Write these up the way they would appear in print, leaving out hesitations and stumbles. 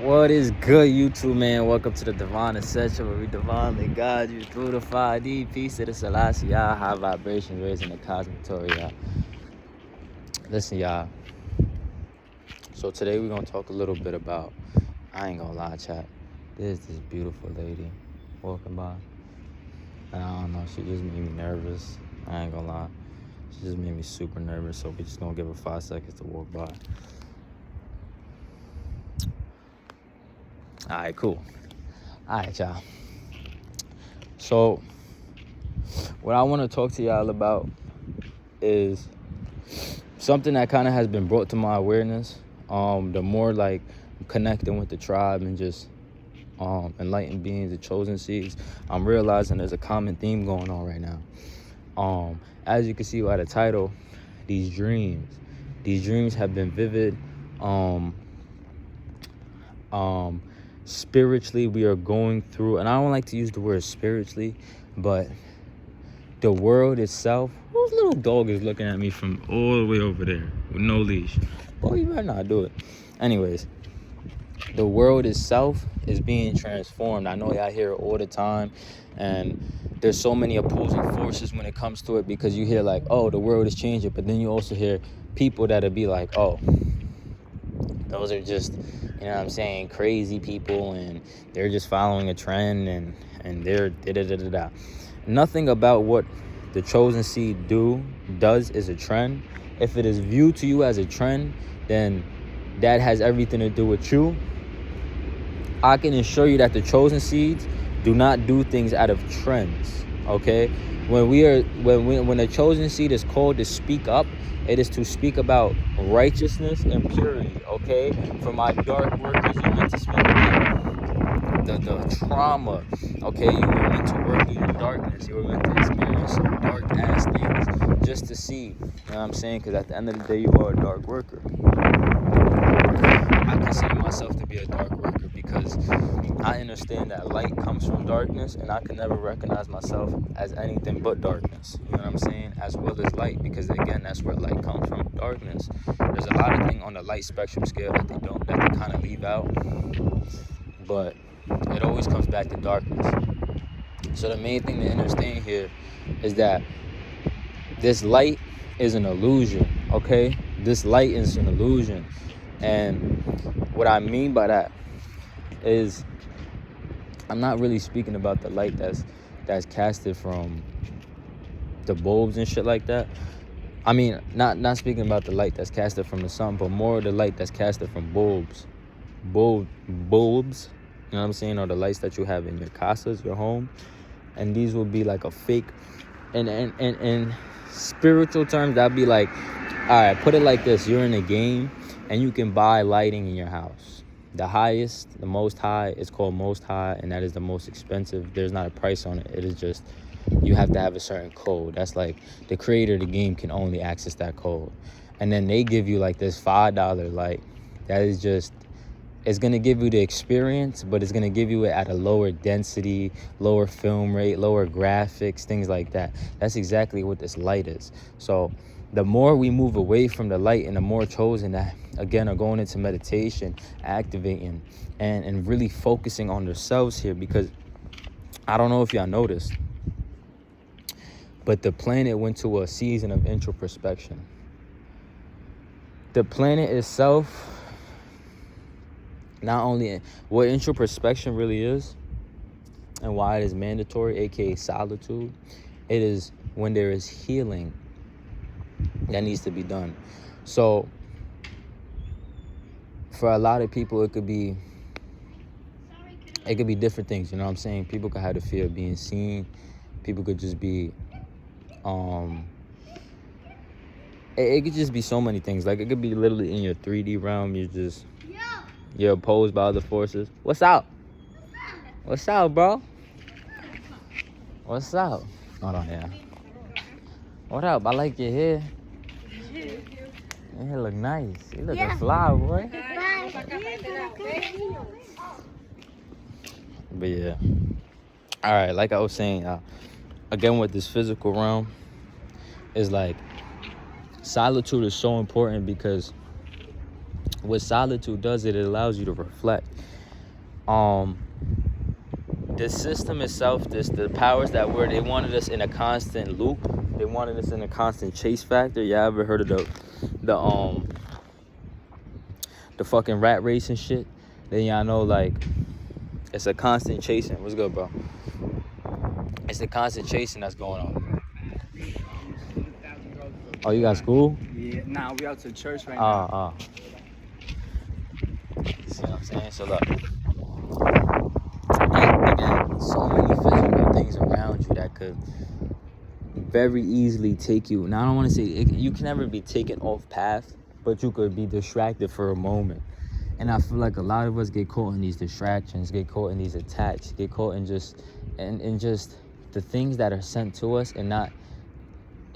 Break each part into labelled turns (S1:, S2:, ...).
S1: What is good, YouTube, man? Welcome to the Divine Essential, where we divinely guide you through the 5D. Peace to the Selassie, y'all. High vibrations raising the cosmic Torah, y'all. Listen, y'all. So today we're going to talk a little bit about, I ain't going to lie, chat. There's this beautiful lady walking by. And I don't know, she just made me nervous. I ain't going to lie. She just made me super nervous, so we just going to give her 5 seconds to walk by. All right, cool. All right, y'all. So, what I want to talk to y'all about is something that kind of has been brought to my awareness. The more like connecting with the tribe and just enlightened beings, the chosen seeds, I'm realizing there's a common theme going on right now. As you can see by the title, these dreams have been vivid. Spiritually, we are going through, and I don't like to use the word spiritually, but the world itself. Whose little dog is looking at me from all the way over there with no leash? Boy, you better not do it. Anyways, the world itself is being transformed. I know y'all hear it all the time, and there's so many opposing forces when it comes to it, because you hear like, oh, the world is changing, but then you also hear people that'll be like, oh, those are just, you know what I'm saying, crazy people, and they're just following a trend, and they're da-da-da-da-da. Nothing about what the chosen seed does is a trend. If it is viewed to you as a trend, then that has everything to do with you. I can assure you that the chosen seeds do not do things out of trends, okay? When the chosen seed is called to speak up, it is to speak about righteousness and purity, okay? For my dark workers, you meant to speak about the trauma, okay? You were meant to work in your darkness. You were meant to experience some dark-ass things just to see, you know what I'm saying? Because at the end of the day, you are a dark worker. I consider myself to be a dark worker because I understand that light comes from darkness, and I can never recognize myself as anything but darkness. You know what I'm saying? As well as light, because again, that's where light comes from, darkness. There's a lot of things on the light spectrum scale that they kind of leave out, but it always comes back to darkness. So the main thing to understand here is that this light is an illusion, okay? This light is an illusion. And what I mean by that is I'm not really speaking about the light that's casted from the bulbs and shit like that. I mean, not speaking about the light that's casted from the sun, but more the light that's casted from bulbs. Bulbs, you know what I'm saying, or the lights that you have in your casas, your home. And these will be like a fake, and in spiritual terms, that'd be like, all right, put it like this: you're in a game and you can buy lighting in your house. The highest, the most high, is called most high, and that is the most expensive. There's not a price on it. It is just, you have to have a certain code. That's like the creator of the game can only access that code. And then they give you like this $5 light that is just, it's going to give you the experience, but it's going to give you it at a lower density, lower film rate, lower graphics, things like that. That's exactly what this light is. So the more we move away from the light, and the more chosen that, again, are going into meditation, activating, and really focusing on themselves here. Because I don't know if y'all noticed, but the planet went to a season of introspection. The planet itself, not only what introspection really is and why it is mandatory, aka solitude, it is when there is healing that needs to be done. So for a lot of people, it could be different things, you know what I'm saying? People could have the fear of being seen. People could just be it could just be so many things. Like, it could be literally in your 3D realm. You're opposed by other forces. What's up, bro? What's up? Hold on, yeah. What up? I like your hair. Your hair look nice. You looking fly, boy. But yeah. All right, like I was saying, again, with this physical realm, is like solitude is so important, because what solitude does, it allows you to reflect. The system itself, the powers that were, they wanted us in a constant loop. They wanted us in a constant chase factor. You ever heard of the fucking rat race and shit? Then y'all know, like, it's a constant chasing. What's good, bro? It's a constant chasing that's going on. Oh, you got school?
S2: Yeah, nah, we out to church right now.
S1: See what I'm saying? So look, and again, so many physical things around you that could very easily take you. Now, I don't want to say you can never be taken off path, but you could be distracted for a moment. And I feel like a lot of us get caught in these distractions, get caught in these attacks, get caught in just the things that are sent to us, and not.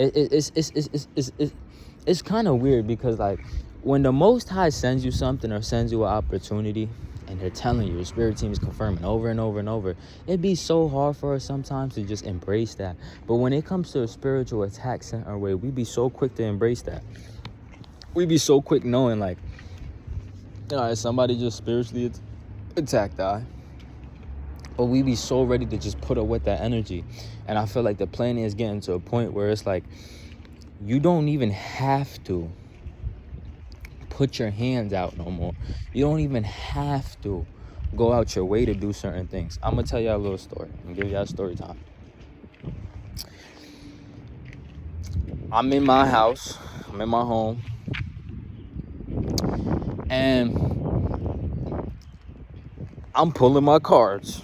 S1: It's kind of weird because, like, when the Most High sends you something or sends you an opportunity, and they're telling you, your spirit team is confirming over and over and over, it'd be so hard for us sometimes to just embrace that. But when it comes to a spiritual attack sent our way, we be so quick to embrace that. We be so quick knowing, like, somebody just spiritually attacked I. But we be so ready to just put up with that energy. And I feel like the planet is getting to a point where it's like, you don't even have to put your hands out no more. You don't even have to go out your way to do certain things. I'm gonna tell y'all a little story. I'm gonna give y'all story time. I'm in my house. I'm in my home. And I'm pulling my cards.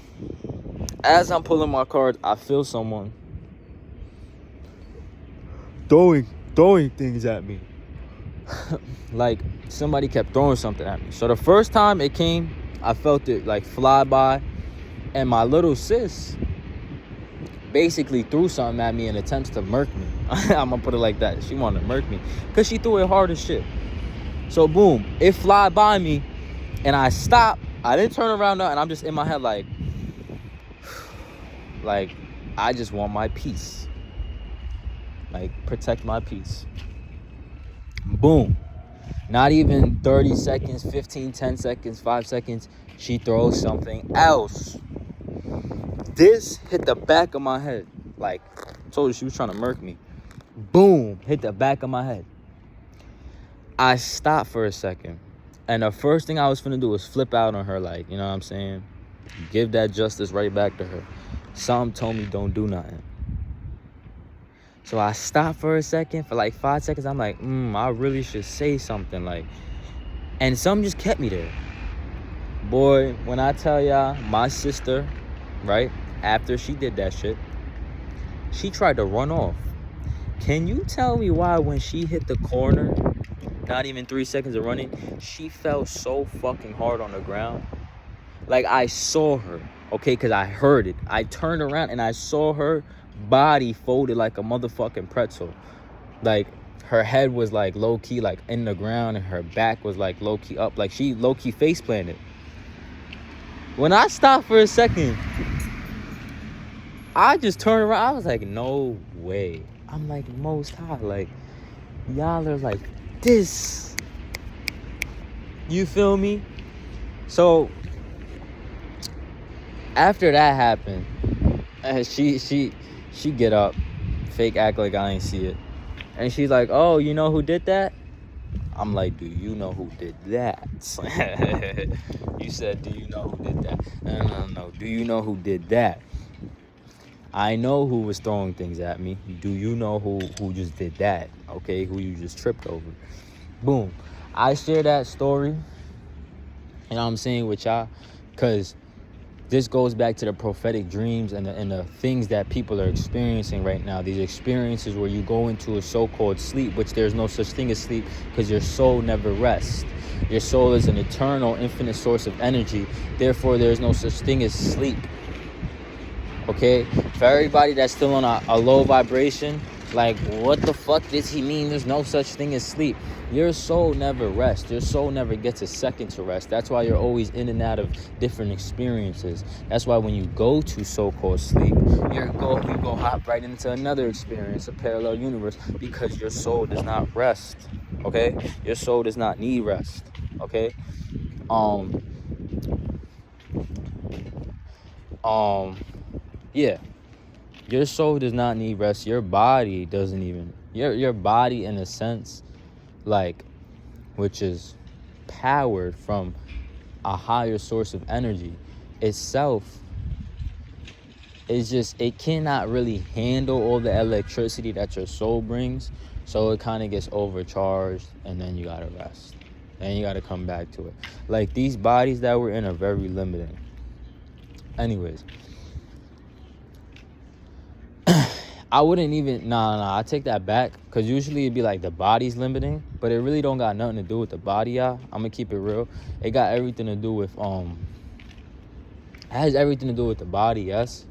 S1: As I'm pulling my cards, I feel someone throwing things at me. Like somebody kept throwing something at me. So the first time it came, I felt it like fly by, and my little sis basically threw something at me in attempts to murk me. I'm gonna put it like that. She wanted to murk me because she threw it hard as shit. So boom, it fly by me, and I stopped. I didn't turn around now, and I'm just in my head like I just want my peace. Like, protect my peace. Boom. Not even 30 seconds, 15, 10 seconds, 5 seconds, she throws something else. This hit the back of my head. Like, I told her she was trying to murk me. Boom, hit the back of my head. I stopped for a second. And the first thing I was finna do was flip out on her, like, you know what I'm saying? Give that justice right back to her. Something told me don't do nothing. So I stopped for a second, for like 5 seconds. I'm like, I really should say something, like, and something just kept me there. Boy, when I tell y'all, my sister, right, after she did that shit, she tried to run off. Can you tell me why when she hit the corner, not even 3 seconds of running, she fell so fucking hard on the ground? Like, I saw her, okay, because I heard it. I turned around and I saw her body folded like a motherfucking pretzel. Like, her head was like low-key like in the ground, and her back was like low-key up, like she low-key face planted. When I stopped for a second, I just turned around. I was like, no way. I'm like, Most High, like, y'all are like this. You feel me? So after that happened, she get up, fake act like I ain't see it. And she's like, oh, you know who did that? I'm like, do you know who did that? You said, do you know who did that? No. Do you know who did that? I know who was throwing things at me. Do you know who just did that? Okay, who you just tripped over? Boom. I share that story, you know what I'm saying, with y'all, because this goes back to the prophetic dreams and the things that people are experiencing right now. These experiences where you go into a so-called sleep, which there's no such thing as sleep, because your soul never rests. Your soul is an eternal, infinite source of energy. Therefore, there's no such thing as sleep. Okay? For everybody that's still on a low vibration, Like, what the fuck does he mean there's no such thing as sleep? Your soul never rests. Your soul never gets a second to rest. That's why you're always in and out of different experiences. That's why when you go to so-called sleep, you go hop right into another experience, a parallel universe, because your soul does not rest. Okay? Your soul does not need rest. Okay? Yeah. Your soul does not need rest. Your body doesn't even. Your body, in a sense, like, which is powered from a higher source of energy itself, is just, it cannot really handle all the electricity that your soul brings. So it kind of gets overcharged, and then you gotta rest. Then you gotta come back to it. Like, these bodies that we're in are very limiting. Anyways, I wouldn't even, I take that back, because usually it'd be like the body's limiting, but it really don't got nothing to do with the body, y'all. I'm gonna keep it real. It got everything to do with, it has everything to do with the body, yes?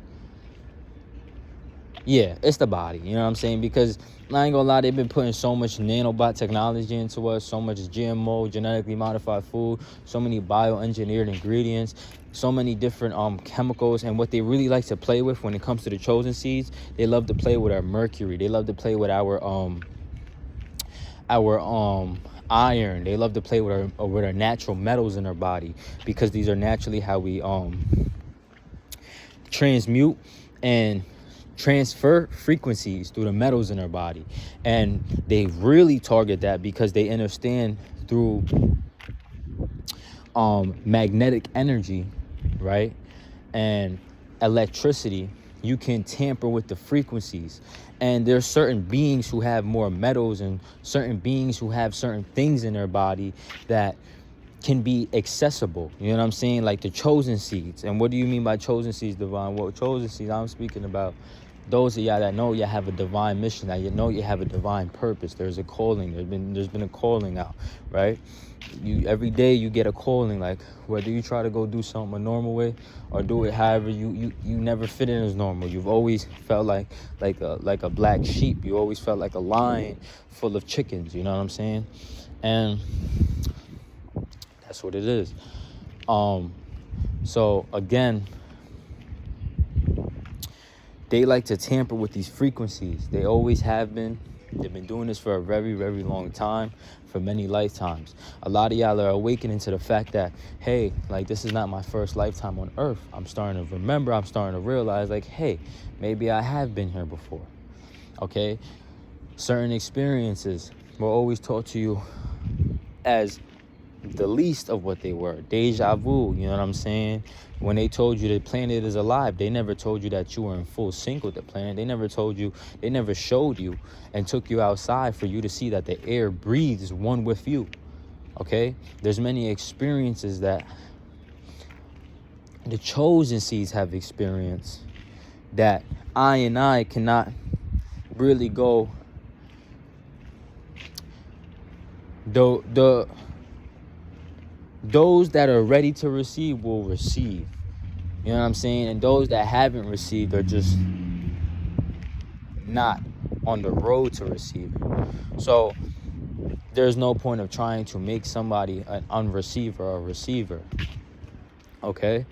S1: Yeah, it's the body, you know what I'm saying? Because I ain't gonna lie, they've been putting so much nanobot technology into us, so much GMO, genetically modified food, so many bioengineered ingredients, so many different chemicals. And what they really like to play with when it comes to the chosen seeds, they love to play with our mercury. They love to play with our iron. They love to play with our natural metals in our body, because these are naturally how we transmute and transfer frequencies through the metals in our body. And they really target that because they understand through magnetic energy, right, and electricity, you can tamper with the frequencies. And there's certain beings who have more metals, and certain beings who have certain things in their body that can be accessible. You know what I'm saying? Like the chosen seeds. And what do you mean by chosen seeds, Divine? Well, chosen seeds, I'm speaking about those of y'all that know you have a divine mission, that you know you have a divine purpose. There's a calling. There's been a calling out, right? You every day you get a calling, like whether you try to go do something a normal way or do it however you never fit in as normal. You've always felt like a black sheep. You always felt like a lion full of chickens. You know what I'm saying? And that's what it is. So again, they like to tamper with these frequencies. They always have been. They've been doing this for a very, very long time, for many lifetimes. A lot of y'all are awakening to the fact that, hey, like, this is not my first lifetime on Earth. I'm starting to remember, I'm starting to realize, like, hey, maybe I have been here before, okay? Certain experiences were always taught to you as the least of what they were. Deja vu, you know what I'm saying? When they told you the planet is alive, they never told you that you were in full sync with the planet. They never told you, they never showed you and took you outside for you to see that the air breathes one with you, okay? There's many experiences that the chosen seeds have experienced that I cannot really go, those that are ready to receive will receive. You know what I'm saying? And those that haven't received are just not on the road to receiving. So there's no point of trying to make somebody an unreceiver or a receiver. Okay?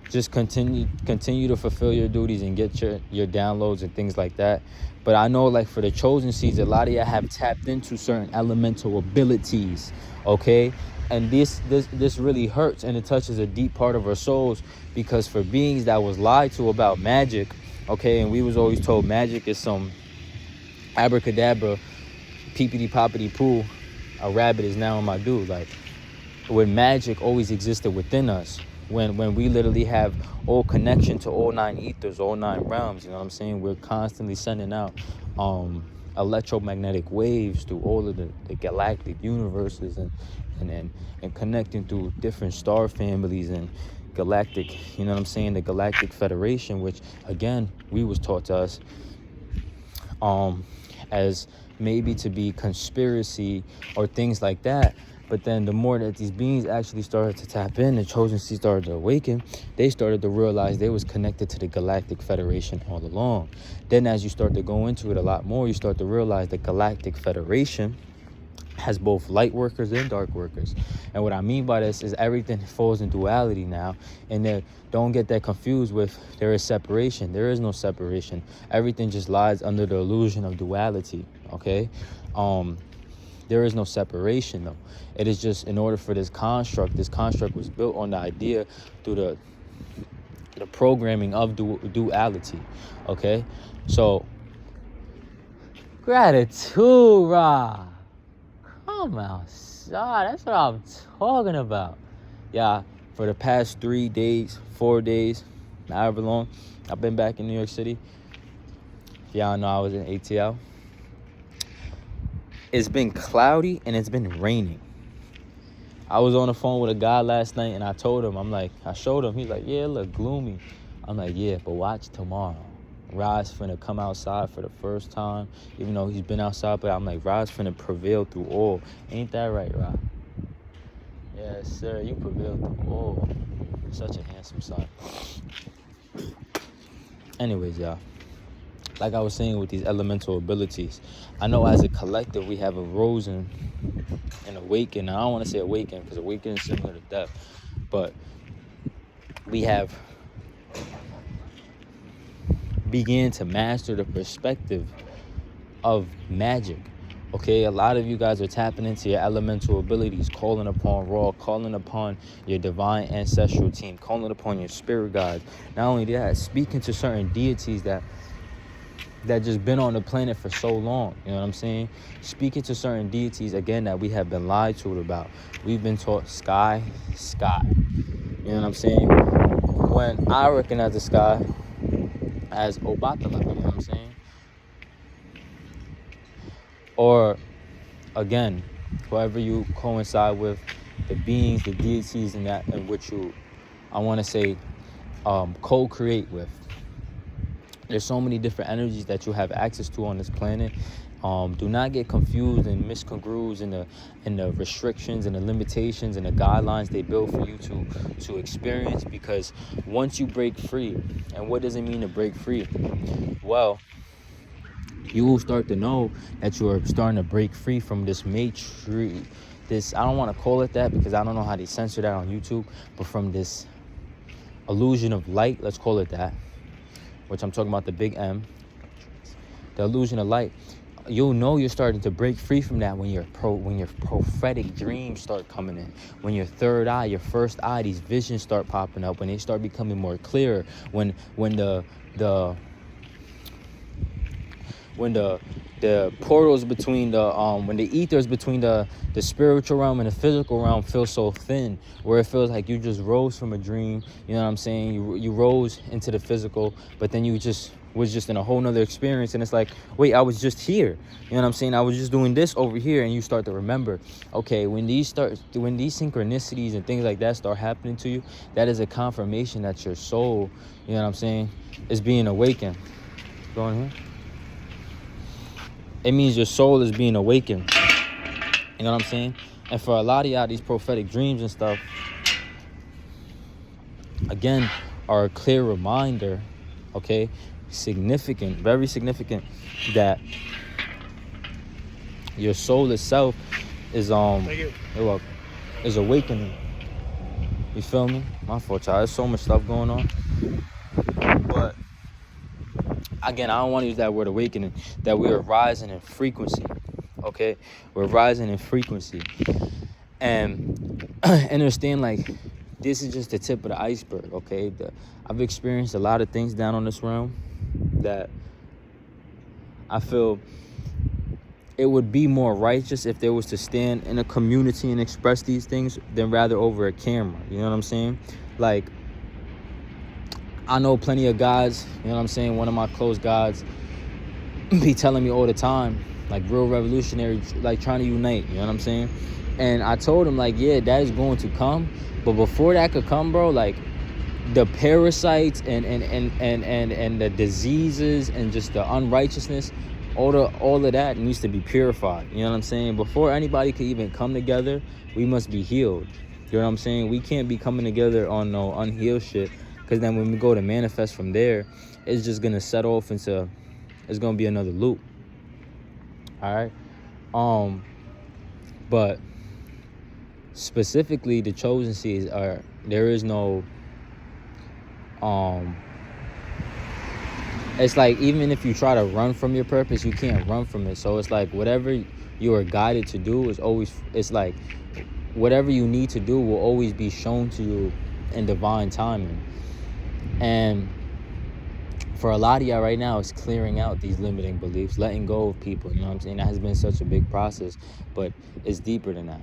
S1: Just continue to fulfill your duties and get your downloads and things like that. But I know, like, for the chosen seeds, a lot of y'all have tapped into certain elemental abilities, okay? And this really hurts, and it touches a deep part of our souls, because for beings that was lied to about magic, okay, and we was always told magic is some abracadabra, peepity poppity poo, a rabbit is now in my dude. Like, when magic always existed within us, when we literally have all connection to all 9 ethers, all 9 realms, you know what I'm saying? We're constantly sending out electromagnetic waves through all of the galactic universes and connecting through different star families and galactic, you know what I'm saying, the Galactic Federation, which again we was taught to us as maybe to be conspiracy or things like that. But then the more that these beings actually started to tap in, the chosen seed started to awaken, they started to realize they was connected to the Galactic Federation all along. Then as you start to go into it a lot more, you start to realize the Galactic Federation has both light workers and dark workers. And what I mean by this is everything falls in duality now. And then don't get that confused with there is separation. There is no separation. Everything just lies under the illusion of duality, okay? There is no separation, though. It is just in order for this construct was built on the idea through the programming of duality, okay? So, gratitude, Ra. Come outside. That's what I'm talking about. Yeah, for the past 3 days, 4 days, however long, I've been back in New York City. Y'all know I was in ATL. It's been cloudy and it's been raining. I was on the phone with a guy last night and I told him, I showed him, he's like, yeah, it look gloomy. I'm like, yeah, but watch tomorrow. Rod's finna come outside for the first time, even though he's been outside, but I'm like, Rod's finna prevail through all. Ain't that right, Rod? Yes, sir, you prevail through all. Such a handsome son. Anyways, y'all. Like I was saying with these elemental abilities, I know as a collective we have arisen and awakened. I don't want to say awakened because awakening is similar to death, but we have began to master the perspective of magic. Okay, a lot of you guys are tapping into your elemental abilities, calling upon Ra, calling upon your divine ancestral team, calling upon your spirit guides. Not only that, speaking to certain deities that just been on the planet for so long, you know what I'm saying? Speaking to certain deities, again, that we have been lied to about. We've been taught sky, you know what I'm saying? When I recognize the sky as Obatala, you know what I'm saying? Or, again, whoever you coincide with, the beings, the deities, and that in which you, I want to say, co-create with. There's so many different energies that you have access to on this planet. Do not get confused and misconstrued in the restrictions and the limitations and the guidelines they build for you to experience. Because once you break free, and what does it mean to break free? Well, you will start to know that you are starting to break free from this matrix. This, I don't want to call it that because I don't know how they censor that on YouTube, but from this illusion of light, let's call it that, which I'm talking about the big M, the illusion of light. You'll know you're starting to break free from that when your prophetic dreams start coming in, when your third eye, your first eye, these visions start popping up, when they start becoming more clearer, when the portals between when the ethers between the spiritual realm and the physical realm feel so thin, where it feels like you just rose from a dream, you know what I'm saying? You rose into the physical, but then you was just in a whole nother experience, and it's like, wait, I was just here, you know what I'm saying? I was just doing this over here, and you start to remember, okay, when these synchronicities and things like that start happening to you, that is a confirmation that your soul, you know what I'm saying, is being awakened. Go on here. It means your soul is being awakened. You know what I'm saying? And for a lot of y'all, these prophetic dreams and stuff, again, are a clear reminder, okay? Significant, very significant, that your soul itself is is awakening. You feel me? My fault, y'all. There's so much stuff going on. But again, I don't want to use that word awakening, that we are rising in frequency, okay? We're rising in frequency. And understand, like, this is just the tip of the iceberg, okay? I've experienced a lot of things down on this realm that I feel it would be more righteous if there was to stand in a community and express these things than rather over a camera, you know what I'm saying? Like, I know plenty of guys, you know what I'm saying? One of my close guys be telling me all the time, like, real revolutionary, like, trying to unite, you know what I'm saying? And I told him, like, yeah, that is going to come. But before that could come, bro, like, the parasites and the diseases and just the unrighteousness all of that needs to be purified. You know what I'm saying? Before anybody can even come together, we must be healed. You know what I'm saying? We can't be coming together on no unhealed shit, because then when we go to manifest from there, it's just gonna set off into, it's gonna be another loop. All right. But specifically the chosen seeds are, there is no it's like, even if you try to run from your purpose, you can't run from it. So it's like whatever you are guided to do is always, it's like whatever you need to do will always be shown to you in divine timing. And for a lot of y'all right now, it's clearing out these limiting beliefs, letting go of people. You know what I'm saying? That has been such a big process, but it's deeper than that.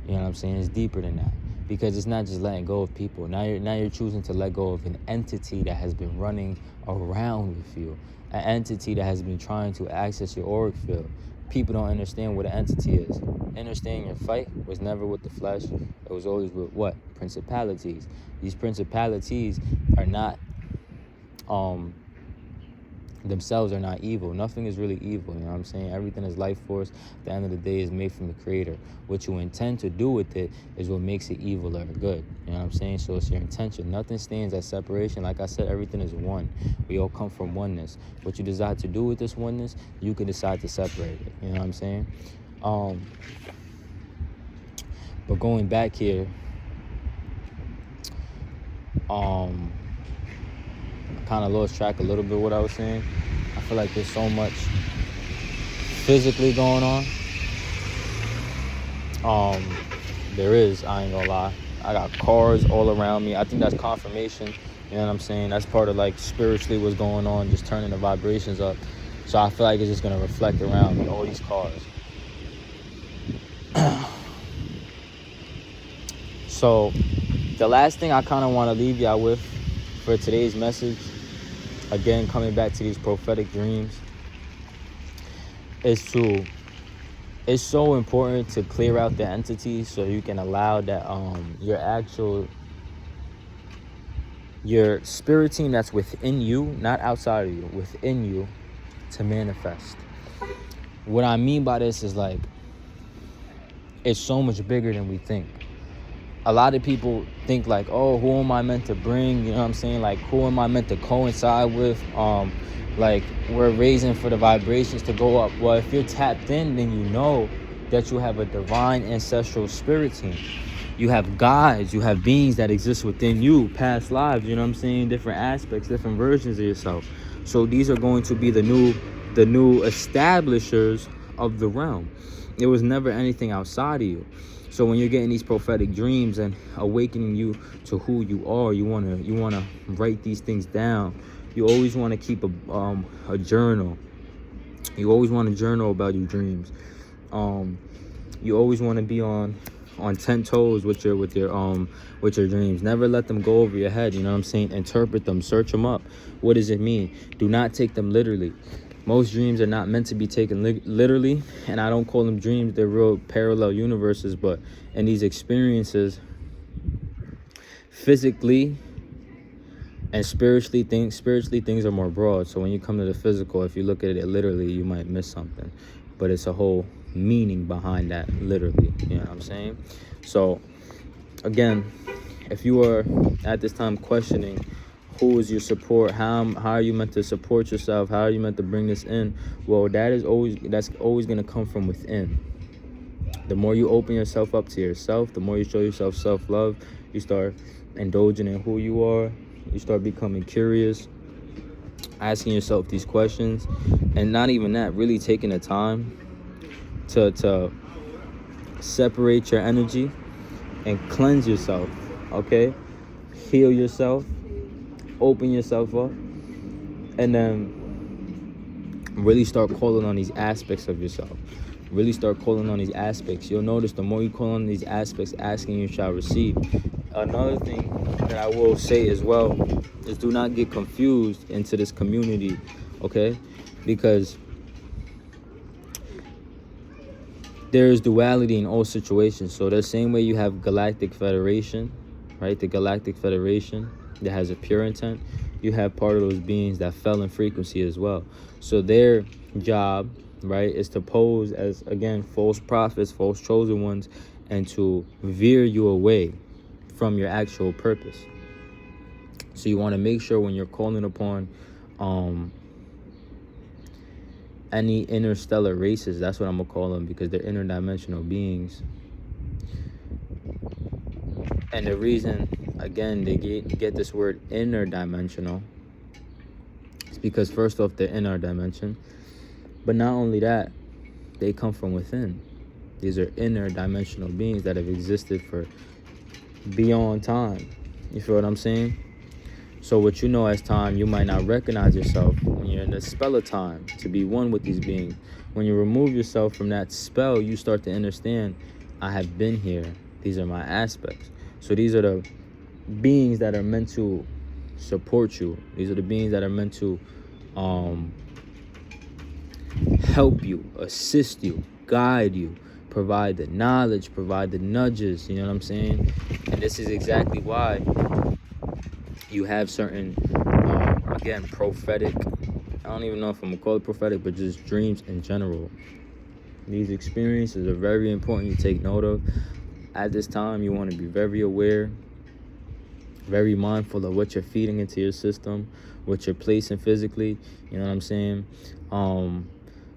S1: You know what I'm saying? It's deeper than that, because it's not just letting go of people. Now you're choosing to let go of an entity that has been running around with you, an entity that has been trying to access your auric field. People don't understand what an entity is. Understanding your fight was never with the flesh. It was always with what? Principalities. These principalities are not themselves are not evil. Nothing is really evil. You know what I'm saying? Everything is life force. At the end of the day, is made from the creator. What you intend to do with it is what makes it evil or good. You know what I'm saying? So it's your intention. Nothing stands as separation. Like I said, everything is one. We all come from oneness. What you decide to do with this oneness, you can decide to separate it. You know what I'm saying? But going back here, kind of lost track a little bit of what I was saying. I feel like there's so much physically going on. There is, I ain't gonna lie. I got cars all around me. I think that's confirmation. You know what I'm saying? That's part of like spiritually what's going on, just turning the vibrations up. So I feel like it's just gonna reflect around me, all these cars. So the last thing I kind of want to leave y'all with for today's message, again, coming back to these prophetic dreams, it's so important to clear out the entities so you can allow that your spirit team that's within you, not outside of you, within you, to manifest. What I mean by this is like, it's so much bigger than we think. A lot of people think like, oh, who am I meant to bring? You know what I'm saying? Like, who am I meant to coincide with? Like, we're raising for the vibrations to go up. Well, if you're tapped in, then you know that you have a divine ancestral spirit team. You have guides, you have beings that exist within you, past lives, you know what I'm saying? Different aspects, different versions of yourself. So these are going to be the new establishers of the realm. There was never anything outside of you. So when you're getting these prophetic dreams and awakening you to who you are, you wanna write these things down. You always want to keep a journal. You always want to journal about your dreams. You always want to be on 10 toes with your dreams. Never let them go over your head. You know what I'm saying? Interpret them, search them up. What does it mean? Do not take them literally. Most dreams are not meant to be taken literally, and I don't call them dreams. They're real parallel universes. But in these experiences, physically and spiritually things are more broad. So when you come to the physical, if you look at it literally, you might miss something. But it's a whole meaning behind that literally. You know what I'm saying? So again, if you are at this time questioning who is your support, how are you meant to support yourself, how are you meant to bring this in, well, that's always going to come from within. The more you open yourself up to yourself, the more you show yourself self-love, you start indulging in who you are, you start becoming curious, asking yourself these questions, and not even that, really taking the time to separate your energy and cleanse yourself, okay? Heal yourself, open yourself up, and then really start calling on these aspects of yourself. Really start calling on these aspects. You'll notice the more you call on these aspects, asking you shall receive. Another thing that I will say as well is do not get confused into this community, okay? Because there is duality in all situations. So the same way you have Galactic Federation, right? The Galactic Federation that has a pure intent, you have part of those beings that fell in frequency as well. So their job, right, is to pose as, again, false prophets, false chosen ones, and to veer you away from your actual purpose. So you want to make sure when you're calling upon any interstellar races, that's what I'm gonna call them, because they're interdimensional beings. And the reason, again, they get this word interdimensional is because, first off, they're in our dimension, but not only that, they come from within. These are interdimensional beings that have existed for beyond time. You feel what I'm saying? So what you know as time, you might not recognize yourself when you're in the spell of time to be one with these beings. When you remove yourself from that spell, you start to understand, I have been here. These are my aspects. So these are the beings that are meant to support you. These are the beings that are meant to help you, assist you, guide you, provide the knowledge, provide the nudges, you know what I'm saying? And this is exactly why you have certain, again, prophetic, I don't even know if I'm gonna call it prophetic, but just dreams in general. These experiences are very important you take note of. At this time, you want to be very aware, very mindful of what you're feeding into your system, what you're placing physically, you know what I'm saying?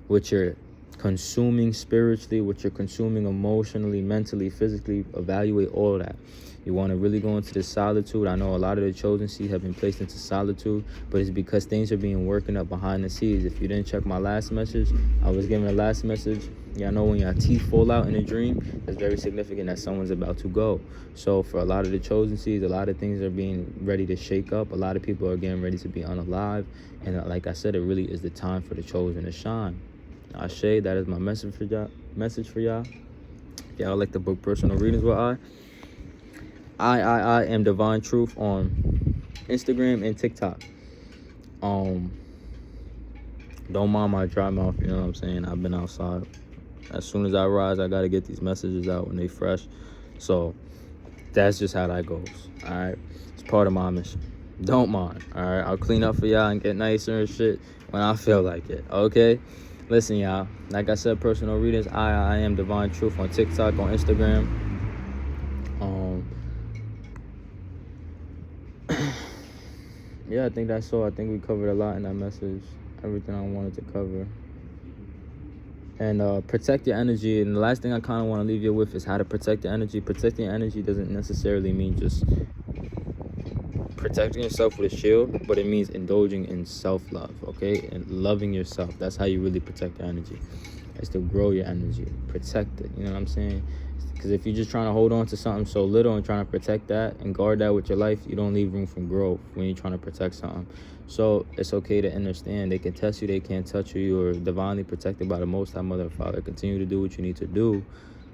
S1: What you're consuming spiritually, what you're consuming emotionally, mentally, physically. Evaluate all of that. You want to really go into this solitude. I know a lot of the chosen seeds have been placed into solitude, but it's because things are being working up behind the scenes. If you didn't check my last message, I was giving a last message. Yeah, I know when your teeth fall out in a dream, it's very significant that someone's about to go. So for a lot of the chosen seeds, a lot of things are being ready to shake up. A lot of people are getting ready to be unalive. And like I said, it really is the time for the chosen to shine. Ashe, that is my message for y'all. If y'all like to book personal readings with I am Divine Truth on Instagram and TikTok. Don't mind my dry mouth, you know what I'm saying? I've been outside. As soon as I rise, I gotta get these messages out when they fresh. So that's just how that goes. Alright. It's part of my mission. Don't mind. Alright. I'll clean up for y'all and get nicer and shit when I feel like it. Okay? Listen, y'all. Like I said, personal readings. I am Divine Truth on TikTok, on Instagram. Yeah, I think that's all. I think we covered a lot in that message. Everything I wanted to cover. And protect your energy. And the last thing I kind of want to leave you with is how to protect your energy. Protecting your energy doesn't necessarily mean just protecting yourself with a shield, but it means indulging in self-love, okay? And loving yourself. That's how you really protect your energy. It's to grow your energy. Protect it. You know what I'm saying? Because if you're just trying to hold on to something so little and trying to protect that and guard that with your life, you don't leave room for growth when you're trying to protect something. So it's okay to understand they can test you, they can't touch you. You are divinely protected by the Most High Mother and Father. Continue to do what you need to do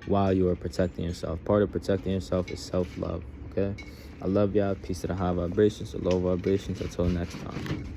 S1: while you are protecting yourself. Part of protecting yourself is self-love, okay? I love y'all. Peace to the high vibrations, the low vibrations. Until next time.